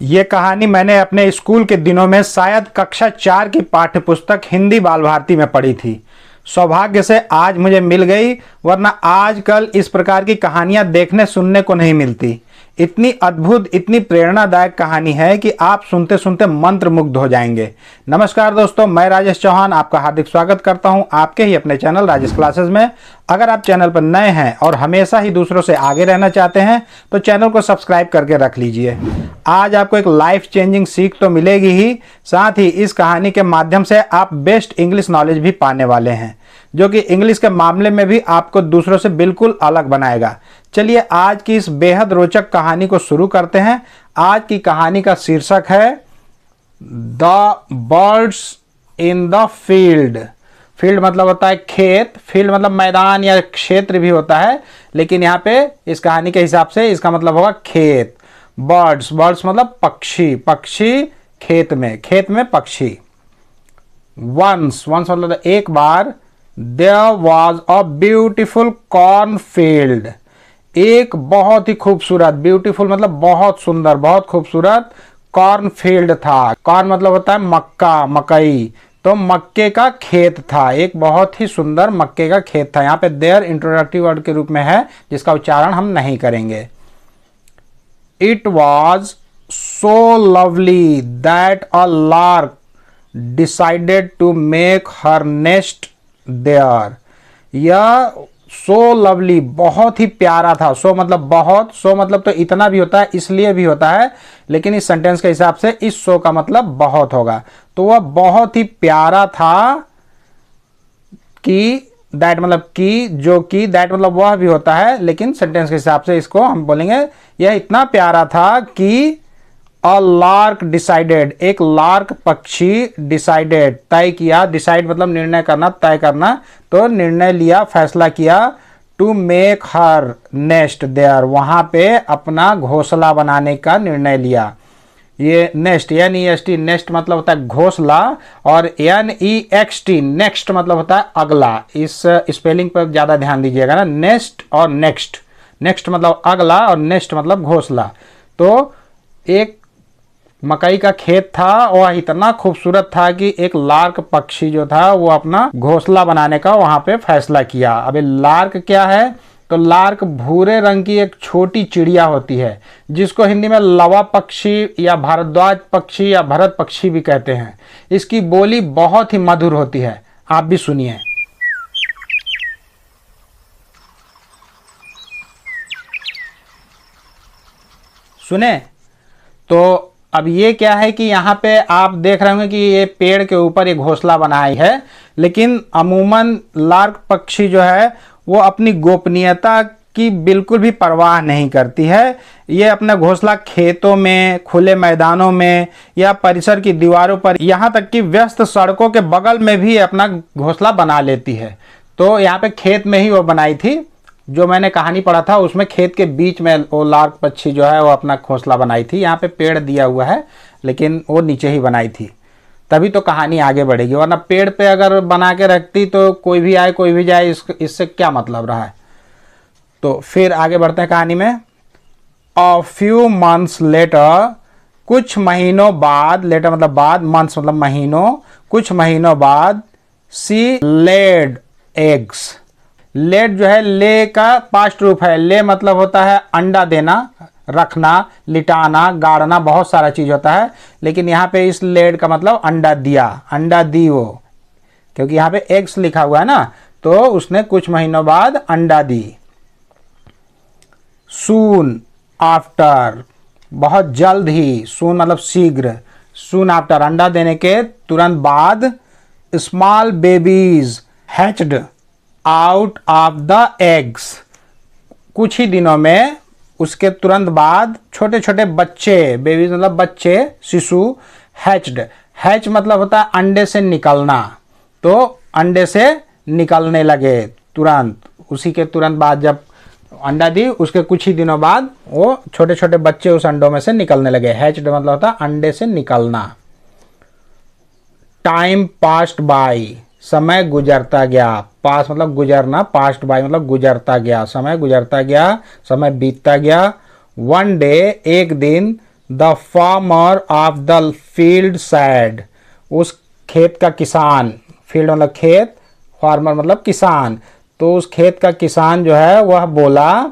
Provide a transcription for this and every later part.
ये कहानी मैंने अपने स्कूल के दिनों में शायद कक्षा 4 की पाठ्यपुस्तक हिंदी बाल भारती में पढ़ी थी। सौभाग्य से आज मुझे मिल गई, वरना आजकल इस प्रकार की कहानियां देखने सुनने को नहीं मिलती। इतनी अद्भुत, इतनी प्रेरणादायक कहानी है कि आप सुनते सुनते मंत्रमुग्ध हो जाएंगे। नमस्कार दोस्तों, मैं राजेश चौहान आपका हार्दिक स्वागत करता हूं आपके ही अपने चैनल राजेश क्लासेस में। अगर आप चैनल पर नए हैं और हमेशा ही दूसरों से आगे रहना चाहते हैं तो चैनल को सब्सक्राइब करके रख लीजिए। आज आपको एक लाइफ चेंजिंग सीख तो मिलेगी ही, साथ ही इस कहानी के माध्यम से आप बेस्ट इंग्लिश नॉलेज भी पाने वाले हैं, जो कि इंग्लिश के मामले में भी आपको दूसरों से बिल्कुल अलग बनाएगा। चलिए आज की इस बेहद रोचक कहानी को शुरू करते हैं। आज की कहानी का शीर्षक है the birds in the field. Field मतलब होता है खेत, फील्ड मतलब मैदान या क्षेत्र भी होता है, लेकिन यहाँ पे इस कहानी के हिसाब से इसका मतलब होगा खेत। बर्ड्स, बर्ड्स मतलब पक्षी, पक्षी खेत में पक्षी। वंस, वंस मतलब एक बार। There was a beautiful corn field. एक बहुत ही खूबसूरत, ब्यूटीफुल मतलब बहुत सुंदर, बहुत खूबसूरत कॉर्न फील्ड था। कॉर्न मतलब होता है मक्का, मकई, तो मक्के का खेत था। एक बहुत ही सुंदर मक्के का खेत था। यहाँ पे देयर इंट्रोडक्टिव वर्ड के रूप में है, जिसका उच्चारण हम नहीं करेंगे। It was so lovely that a lark decided to make her nest there. यह सो लवली बहुत ही प्यारा था। सो मतलब बहुत, सो मतलब तो इतना भी होता है, इसलिए भी होता है, लेकिन इस सेंटेंस के हिसाब से इस सो का मतलब बहुत होगा। तो वह बहुत ही प्यारा था कि, दैट मतलब कि, जो कि, दैट मतलब वह भी होता है, लेकिन सेंटेंस के हिसाब से इसको हम बोलेंगे यह इतना प्यारा था कि अ लार्क डिसाइडेड, एक लार्क पक्षी डिसाइडेड तय किया, डिसाइड मतलब निर्णय करना, तय करना, तो निर्णय लिया, फैसला किया, to make her nest there, वहां पे अपना घोंसला बनाने का निर्णय लिया। ये नेस्ट, NEST, नेस्ट मतलब होता है घोंसला, और NEXT नेक्स्ट मतलब होता है अगला। इस स्पेलिंग पर ज्यादा ध्यान दीजिएगा ना, नेस्ट और नेक्स्ट। नेक्स्ट मतलब अगला और नेस्ट मतलब घोंसला। तो एक मकई का खेत था और इतना खूबसूरत था कि एक लार्क पक्षी जो था वो अपना घोंसला बनाने का वहां पे फैसला किया। अबे लार्क क्या है? तो लार्क भूरे रंग की एक छोटी चिड़िया होती है, जिसको हिंदी में लवा पक्षी या भारद्वाज पक्षी या भरत पक्षी भी कहते हैं। इसकी बोली बहुत ही मधुर होती है, आप भी सुनिए। सुने तो अब ये क्या है कि यहाँ पे आप देख रहे होंगे कि ये पेड़ के ऊपर एक घोंसला बनाई है, लेकिन अमूमन लार्क पक्षी जो है वो अपनी गोपनीयता की बिल्कुल भी परवाह नहीं करती है। ये अपना घोंसला खेतों में, खुले मैदानों में या परिसर की दीवारों पर, यहाँ तक कि व्यस्त सड़कों के बगल में भी अपना घोंसला बना लेती है। तो यहाँ पे खेत में ही वो बनाई थी। जो मैंने कहानी पढ़ा था उसमें खेत के बीच में वो लार्क पक्षी जो है वो अपना घोंसला बनाई थी। यहाँ पे पेड़ दिया हुआ है, लेकिन वो नीचे ही बनाई थी, तभी तो कहानी आगे बढ़ेगी। वरना पेड़ पे अगर बना के रखती तो कोई भी आए कोई भी जाए, इससे क्या मतलब रहा है। तो फिर आगे बढ़ते हैं कहानी में। अ फ्यू मंथ्स लेटर, कुछ महीनों बाद, लेटर मतलब बाद, मंथ्स मतलब महीनों, कुछ महीनों बाद, सी लेड एग्स। लेड जो है, ले का पास्ट रूप है। ले मतलब होता है अंडा देना, रखना, लिटाना, गाड़ना, बहुत सारा चीज होता है, लेकिन यहाँ पे इस लेड का मतलब अंडा दिया, अंडा दी वो, क्योंकि यहाँ पे एग्स लिखा हुआ है ना, तो उसने कुछ महीनों बाद अंडा दी। सून आफ्टर, बहुत जल्द ही, सून मतलब शीघ्र, सून आफ्टर अंडा देने के तुरंत बाद, small babies hatched out of the eggs, कुछ ही दिनों में, उसके तुरंत बाद छोटे छोटे बच्चे, बेबीज मतलब बच्चे, शिशु, हैच्ड, हैच मतलब होता है अंडे से निकलना, तो अंडे से निकलने लगे तुरंत। उसी के तुरंत बाद जब अंडा दी, उसके कुछ ही दिनों बाद वो छोटे छोटे बच्चे उस अंडों में से निकलने लगे। हैच्ड मतलब होता है अंडे से निकलना। टाइम पास्ट बाय, समय गुजरता गया। पास मतलब गुजरना, पास्ट बाय मतलब गुजरता गया, समय गुजरता गया, समय बीतता गया। वन डे, एक दिन, the farmer of the field sad, उस खेत का किसान, फील्ड मतलब खेत, फार्मर मतलब किसान, तो उस खेत का किसान जो है वह बोला,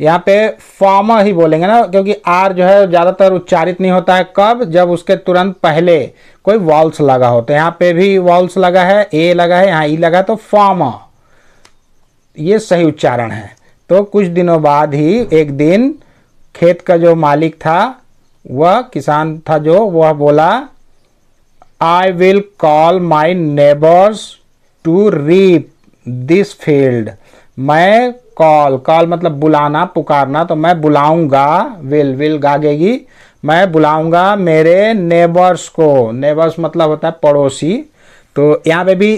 यहाँ पे फार्मर ही बोलेंगे ना, क्योंकि आर जो है ज़्यादातर उच्चारित नहीं होता है, कब, जब उसके तुरंत पहले कोई वॉल्स लगा होता है। यहाँ पे भी वॉल्स लगा है, ए लगा है, यहाँ ई लगा है, तो फार्मर ये सही उच्चारण है। तो कुछ दिनों बाद ही एक दिन खेत का जो मालिक था, वह किसान था जो, वह बोला, I will call my neighbours to reap this field. मैं कॉल मतलब बुलाना, पुकारना, तो मैं बुलाऊंगा, विल गागेगी, मैं बुलाऊंगा मेरे नेबर्स को। नेबर्स मतलब होता है पड़ोसी। तो यहाँ पे भी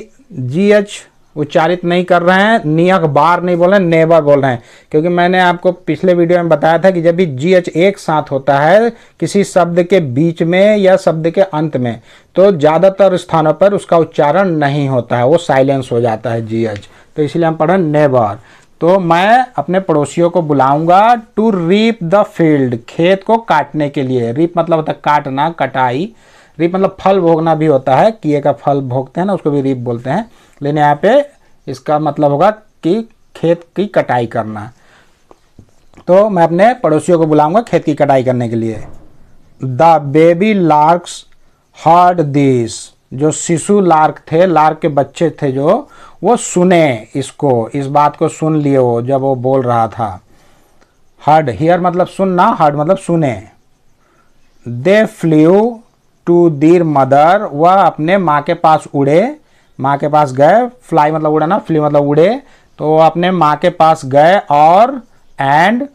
GH उच्चारित नहीं कर रहे हैं, नियक बार नहीं बोल रहे हैं, नेबर बोल रहे हैं, क्योंकि मैंने आपको पिछले वीडियो में बताया था कि जब भी GH एक साथ होता है किसी शब्द के बीच में या शब्द के अंत में, तो ज़्यादातर स्थानों पर उसका उच्चारण नहीं होता है, वो साइलेंस हो जाता है GH। तो इसलिए हम पढ़ रहे हैं नेबर। तो मैं अपने पड़ोसियों को बुलाऊंगा टू रीप द फील्ड, खेत को काटने के लिए। रीप मतलब होता है काटना, कटाई। रीप मतलब फल भोगना भी होता है, किए का फल भोगते हैं ना, उसको भी रीप बोलते हैं, लेकिन यहाँ पे इसका मतलब होगा कि खेत की कटाई करना। तो मैं अपने पड़ोसियों को बुलाऊंगा खेत की कटाई करने के लिए। The baby larks heard this, जो शिशु लार्क थे, लार्क के बच्चे थे जो, वो सुने इसको, इस बात को सुन लिए वो जब वो बोल रहा था। हर्ड, हियर मतलब सुनना, हर्ड मतलब सुने। दे फ्ल्यू टू देयर मदर, वह अपने माँ के पास उड़े, माँ के पास गए। फ्लाई मतलब उड़ना, फ्ली मतलब उड़े, तो वो अपने माँ के पास गए और एंड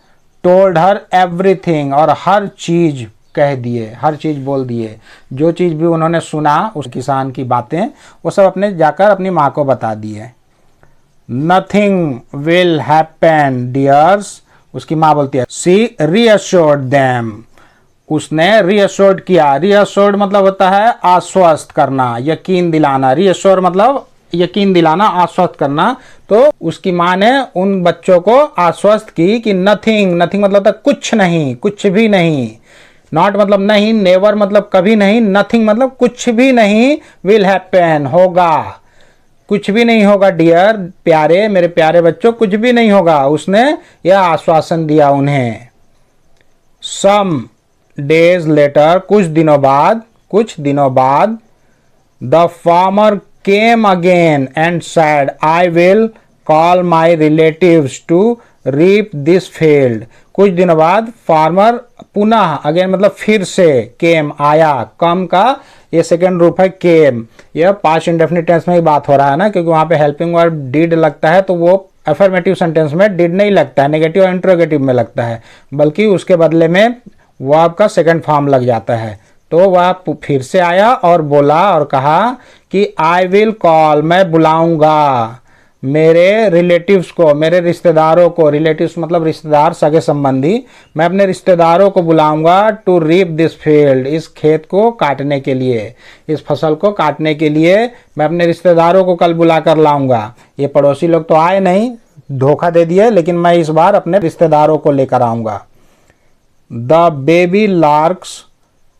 टोल्ड हर एवरीथिंग, और हर चीज कह दिए, हर चीज बोल दिए। जो चीज भी उन्होंने सुना उस किसान की बातें, वो सब अपने जाकर अपनी माँ को बता दिए। नथिंग विल हैपन डियर्स, उसकी माँ बोलती है, सी रीअश्योर्ड देम, उसने रीअश्योर्ड किया। रीअश्योर्ड मतलब होता है आश्वस्त करना, यकीन दिलाना। रीअश्योर मतलब यकीन दिलाना, आश्वस्त करना। तो उसकी माँ ने उन बच्चों को आश्वस्त की कि नथिंग, नथिंग मतलब होता है कुछ नहीं, कुछ भी नहीं। नॉट मतलब नहीं, नेवर मतलब कभी नहीं, नथिंग मतलब कुछ भी नहीं, विल हैपन होगा, कुछ भी नहीं होगा डियर, प्यारे, मेरे प्यारे बच्चों, कुछ भी नहीं होगा। उसने यह आश्वासन दिया उन्हें। सम डेज लेटर, कुछ दिनों बाद, the farmer came again and said, I will call my relatives to reap this field. कुछ दिनों बाद फार्मर पुनः, अगेन मतलब फिर से, केम आया, कम का ये सेकेंड रूप है केम। यह पास्ट इंडेफिनिट टेंस में ही बात हो रहा है ना, क्योंकि वहां पे हेल्पिंग वर्ब डिड लगता है, तो वो अफर्मेटिव सेंटेंस में डिड नहीं लगता है, नेगेटिव और इंट्रोगेटिव में लगता है, बल्कि उसके बदले में वर्ब का सेकंड फॉर्म लग जाता है। तो वह फिर से आया और बोला और कहा कि आई विल कॉल, मैं बुलाऊंगा मेरे रिलेटिव्स को, मेरे रिश्तेदारों को। रिलेटिव्स मतलब रिश्तेदार, सगे संबंधी। मैं अपने रिश्तेदारों को बुलाऊंगा टू रीप दिस फील्ड, इस खेत को काटने के लिए, इस फसल को काटने के लिए मैं अपने रिश्तेदारों को कल बुला कर लाऊंगा। ये पड़ोसी लोग तो आए नहीं, धोखा दे दिए, लेकिन मैं इस बार अपने रिश्तेदारों को लेकर आऊंगा। The baby larks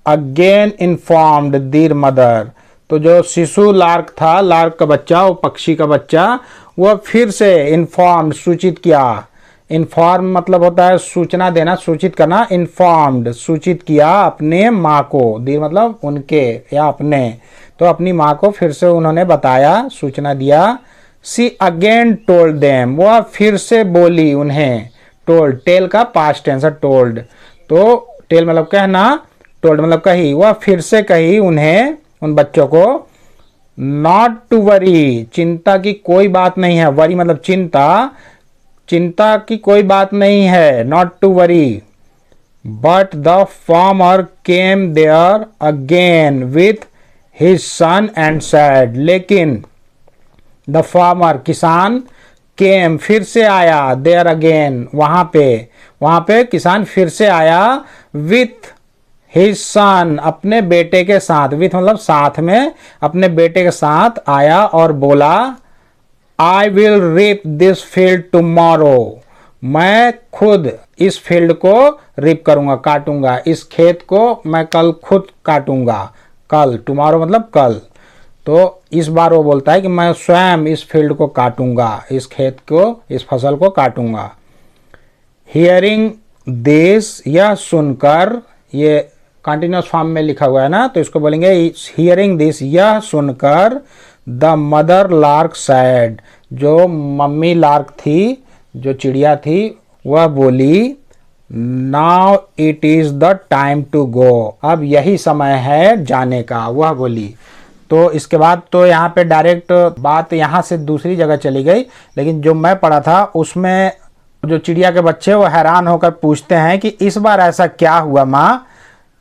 again informed their mother, तो जो शिशु लार्क था, लार्क का बच्चा, वो पक्षी का बच्चा, वह फिर से इन्फॉर्म्ड, सूचित किया। इन्फॉर्म मतलब होता है सूचना देना, सूचित करना। इन्फॉर्म्ड सूचित किया अपने माँ को, देयर मतलब उनके या अपने, तो अपनी माँ को फिर से उन्होंने बताया, सूचना दिया। सी अगेन टोल्ड देम, वह फिर से बोली उन्हें। टोल्ड, टेल का पास्ट टेंस है टोल्ड, तो टेल मतलब कहना, टोल्ड मतलब कही। वह फिर से कही उन्हें, उन बच्चों को, नॉट टू वरी, चिंता की कोई बात नहीं है। वरी मतलब चिंता, चिंता की कोई बात नहीं है, not to worry. But the farmer came there again with his son and said, लेकिन द फार्मर किसान, केम फिर से आया, देयर अगेन वहां पे किसान फिर से आया, विथ हिज सन अपने बेटे के साथ, विथ मतलब साथ में, अपने बेटे के साथ आया और बोला, I will reap this field tomorrow, मैं खुद इस फील्ड को रिप करूंगा, काटूंगा, इस खेत को मैं कल खुद काटूंगा। कल, टुमारो मतलब कल। तो इस बार वो बोलता है कि मैं स्वयं इस फील्ड को काटूंगा, इस खेत को, इस फसल को काटूंगा। हियरिंग दिस, यह सुनकर, ये कंटिन्यूस फॉर्म में लिखा हुआ है ना, तो इसको बोलेंगे हियरिंग दिस, यह सुनकर द मदर लार्क सैड, जो मम्मी लार्क थी, जो चिड़िया थी, वह बोली now it is the time to go, अब यही समय है जाने का, वह बोली। तो इसके बाद तो यहाँ पे डायरेक्ट बात यहाँ से दूसरी जगह चली गई, लेकिन जो मैं पढ़ा था उसमें जो चिड़िया के बच्चे वो हैरान होकर पूछते हैं कि इस बार ऐसा क्या हुआ माँ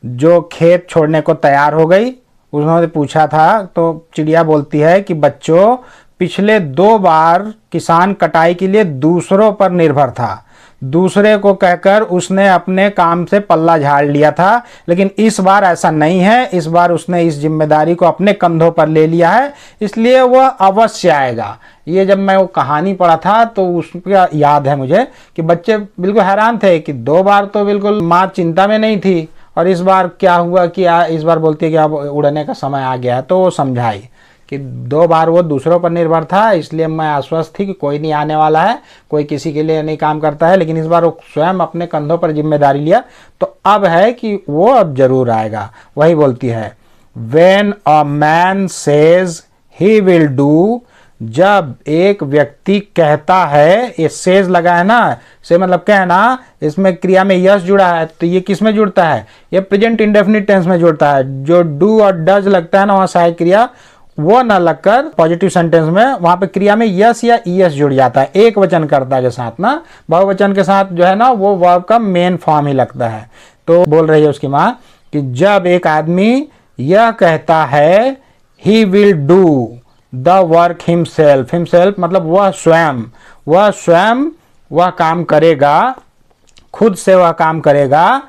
जो खेत छोड़ने को तैयार हो गई। उन्होंने पूछा था तो चिड़िया बोलती है कि बच्चों, पिछले 2 बार किसान कटाई के लिए दूसरों पर निर्भर था, दूसरे को कहकर उसने अपने काम से पल्ला झाड़ लिया था, लेकिन इस बार ऐसा नहीं है। इस बार उसने इस जिम्मेदारी को अपने कंधों पर ले लिया है, इसलिए वह अवश्य आएगा। ये जब मैं वो कहानी पढ़ा था तो उसका याद है मुझे कि बच्चे बिल्कुल हैरान थे कि 2 बार तो बिल्कुल माँ चिंता में नहीं थी और इस बार क्या हुआ कि इस बार बोलती है कि अब उड़ने का समय आ गया है। तो वो समझाई कि 2 बार वो दूसरों पर निर्भर था, इसलिए मैं आश्वस्त थी कि कोई नहीं आने वाला है, कोई किसी के लिए नहीं काम करता है, लेकिन इस बार वो स्वयं अपने कंधों पर जिम्मेदारी लिया, तो अब है कि वो अब जरूर आएगा। वही बोलती है when a man says he will do, जब एक व्यक्ति कहता है, ये सेज लगा है ना, से मतलब कहना, इसमें क्रिया में यस जुड़ा है, तो ये किस में जुड़ता है, ये प्रेजेंट इंडेफिनिट टेंस में जुड़ता है। जो डू और डज लगता है ना वहाँ सहायक क्रिया, वो न लगकर पॉजिटिव सेंटेंस में वहां पे क्रिया में यस या ईएस जुड़ जाता है, एक वचनकर्ता के साथ ना, बहुवचन के साथ जो है ना वो वर्ब का मेन फॉर्म ही लगता है। तो बोल रही है उसकी माँ कि जब एक आदमी यह कहता है he will do the work himself, himself मतलब वह स्वयं वह काम करेगा, खुद से वह काम करेगा,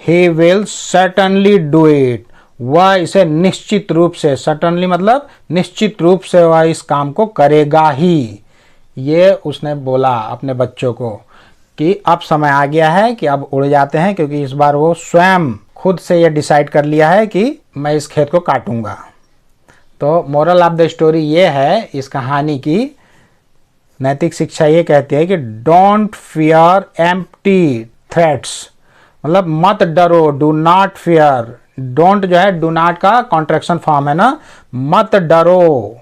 he will certainly do it, वह इसे निश्चित रूप से, सर्टनली मतलब निश्चित रूप से वह इस काम को करेगा ही। ये उसने बोला अपने बच्चों को कि अब समय आ गया है कि अब उड़ जाते हैं, क्योंकि इस बार वो स्वयं खुद से ये डिसाइड कर लिया है कि मैं इस खेत को काटूंगा। तो मोरल ऑफ द स्टोरी ये है इस कहानी की, नैतिक शिक्षा ये कहती है कि डोंट फियर एम्प्टी थ्रेट्स, मतलब मत डरो, डू नॉट फियर। डोंट जो है डू नॉट का कॉन्ट्रैक्शन फॉर्म है ना, मत डरो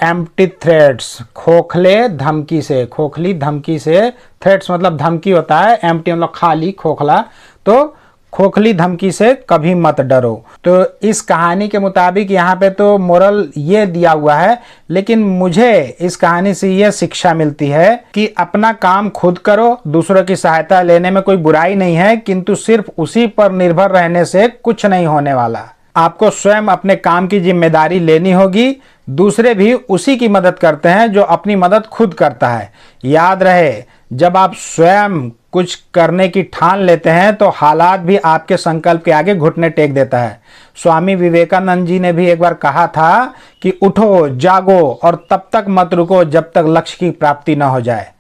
एम्प्टी थ्रेट्स, खोखले धमकी से, खोखली धमकी से, थ्रेट्स मतलब धमकी होता है, एम्प्टी मतलब खाली, खोखला, तो खोखली धमकी से कभी मत डरो। तो इस कहानी के मुताबिक यहाँ पे तो मोरल ये दिया हुआ है, लेकिन मुझे इस कहानी से ये शिक्षा मिलती है कि अपना काम खुद करो, दूसरों की सहायता लेने में कोई बुराई नहीं है, किंतु सिर्फ उसी पर निर्भर रहने से कुछ नहीं होने वाला। आपको स्वयं अपने काम की जिम्मेदारी लेनी होगी, दूसरे भी उसी की मदद करते हैं जो अपनी मदद खुद करता है। याद रहे, जब आप स्वयं कुछ करने की ठान लेते हैं तो हालात भी आपके संकल्प के आगे घुटने टेक देता है। स्वामी विवेकानंद जी ने भी एक बार कहा था कि उठो, जागो और तब तक मत रुको जब तक लक्ष्य की प्राप्ति न हो जाए।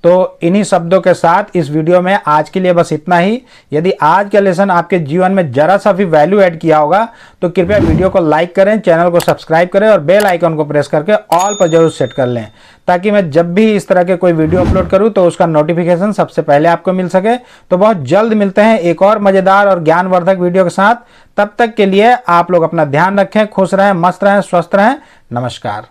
तो इन्हीं शब्दों के साथ इस वीडियो में आज के लिए बस इतना ही। यदि आज का लेसन आपके जीवन में जरा सा भी वैल्यू ऐड किया होगा तो कृपया वीडियो को लाइक करें, चैनल को सब्सक्राइब करें और बेल आइकन को प्रेस करके ऑल पर जरूर सेट कर लें, ताकि मैं जब भी इस तरह के कोई वीडियो अपलोड करूं तो उसका नोटिफिकेशन सबसे पहले आपको मिल सके। तो बहुत जल्द मिलते हैं एक और मजेदार और ज्ञानवर्धक वीडियो के साथ। तब तक के लिए आप लोग अपना ध्यान रखें, खुश रहें, मस्त रहें, स्वस्थ रहें। नमस्कार।